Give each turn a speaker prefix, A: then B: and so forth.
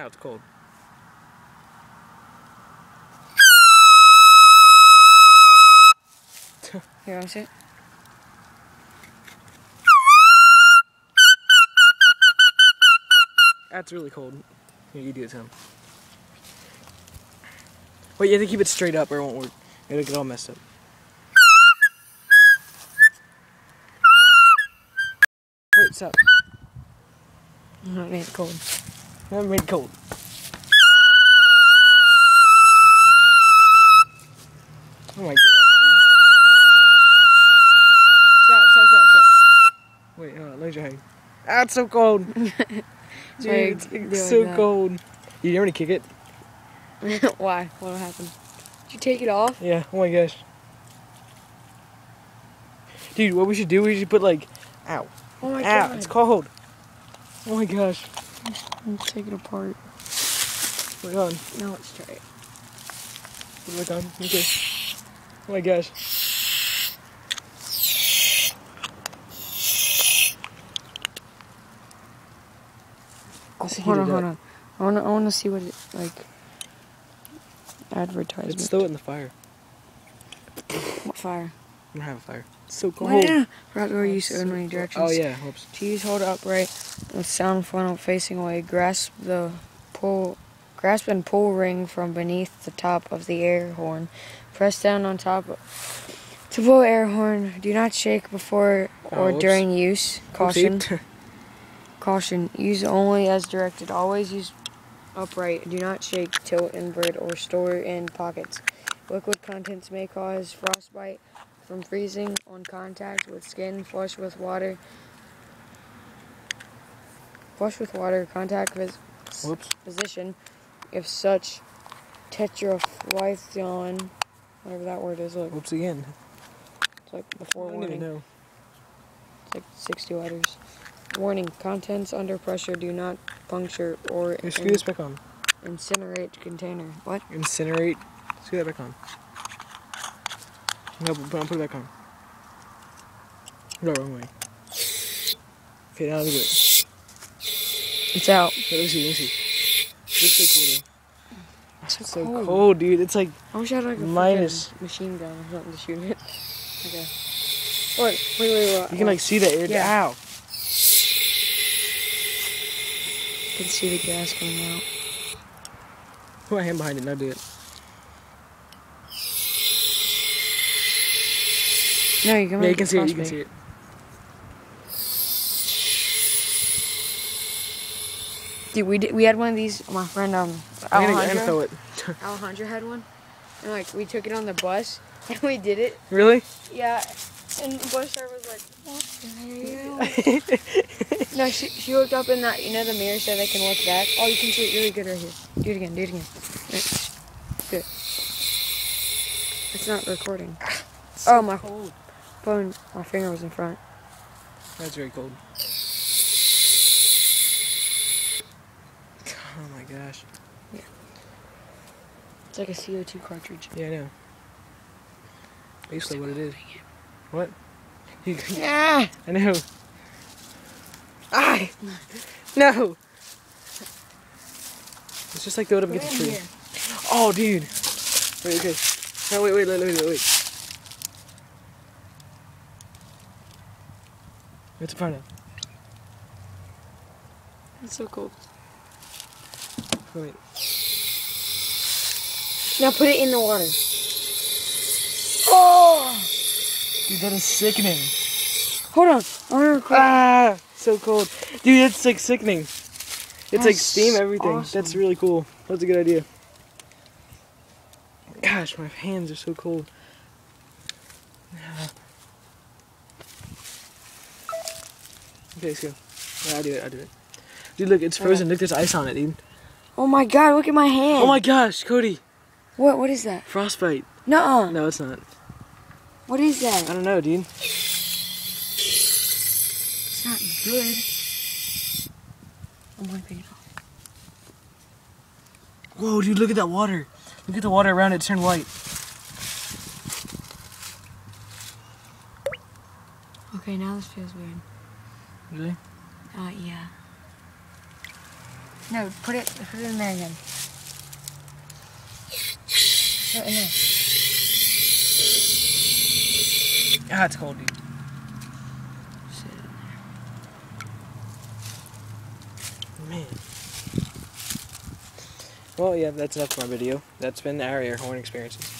A: Ow, it's cold.
B: Here, want to see it?
A: That's really cold. Here, you do it, Tom. Wait, you have to keep it straight up or it won't work. It'll get all messed up. Wait, stop.
B: Not made it cold.
A: I haven't made it cold. Oh my gosh, dude. Stop. Wait, hold on, raise your hand. Ah, it's so cold. Dude, it's so cold. You didn't really kick it?
B: Why? What happened? Did you take it off?
A: Yeah, oh my gosh. Dude, what we should do, we should put like, ow.
B: Oh my
A: Ow,
B: god.
A: it's cold. Oh my gosh.
B: Let's take it apart.
A: Put it on.
B: No, it's straight.
A: Put it back on. Okay. Oh my gosh.
B: Hold on. I wanna see what it, like, advertisement.
A: Let's throw it in the fire.
B: What fire?
A: I don't have a fire. It's so cold.
B: Oh, yeah. Forgot to use so many directions.
A: Oh yeah, whoops.
B: To use, hold upright with sound funnel facing away. Grasp and pull ring from beneath the top of the air horn. Press down on top to blow air horn. Do not shake before or during use. Caution. Caution. Use only as directed. Always use upright. Do not shake, tilt, invert, or store in pockets. Liquid contents may cause frostbite from freezing on contact with skin. Flush with water. Contact position. If such, tetrafluorethane, whatever that word is. Look.
A: Whoops again.
B: It's like before
A: I don't
B: warning.
A: even know.
B: It's like 60 letters. Warning: contents under pressure do not puncture or
A: Hey, screw this back on.
B: incinerate container. What?
A: Incinerate. Screw that back on. No, put it back on. No, wrong way. Okay, now let me do it.
B: It's out.
A: Okay, let me see. Looks so cool though.
B: It's
A: So cold, dude. It's like
B: I wish I had like a
A: minus
B: machine gun or something to shoot it. Okay. Wait.
A: You can like see the air.
B: Yeah.
A: Ow.
B: You can see the gas coming out.
A: Put my hand behind it and I'll do it.
B: No, you can.
A: Yeah, you can see it. You can see it.
B: Dude, we had one of these. My friend
A: I'm gonna throw it.
B: Alejandro had one, and like we took it on the bus and we did it.
A: Really?
B: Yeah, and the bus driver was like, "What the hell?" No, she looked up in that, the mirror so they can look back. Oh, you can see it really good right here. Do it again. Good. It's not recording.
A: So
B: my
A: cold.
B: phone, my finger was in front.
A: That's very cold. Oh my gosh.
B: Yeah. It's like a CO2 cartridge.
A: Yeah, I know. Basically what it is. What?
B: Yeah.
A: I know. Ah! No! Let's just like throw it up and get the tree. Oh, dude. Wait, okay. No, wait. It's a pineapple.
B: It's so cool.
A: Wait.
B: Now put it in the water. Oh!
A: Dude, that is sickening.
B: Hold on. I want to record.
A: Ah! So cold. Dude, it's like sickening. It's like steam everything.
B: Awesome.
A: That's really cool. That's a good idea. Gosh, my hands are so cold. Okay, let's go. Yeah, I'll do it. Dude, look, it's frozen. Look, there's ice on it, dude.
B: Oh my god, look at my hand.
A: Oh my gosh, Cody.
B: What is that?
A: Frostbite.
B: Nuh-uh.
A: No, it's not.
B: What is that?
A: I don't know, dude.
B: It's not good. I'm wiping it off.
A: Whoa, dude, look at that water. Look at the water around it turn white.
B: Okay, now this feels weird.
A: Really?
B: Yeah. No, put it in there again. Put it in there.
A: Ah, it's cold, dude.
B: Sit in there.
A: Man. Well, yeah, that's enough for my video. That's been our air horn experiences.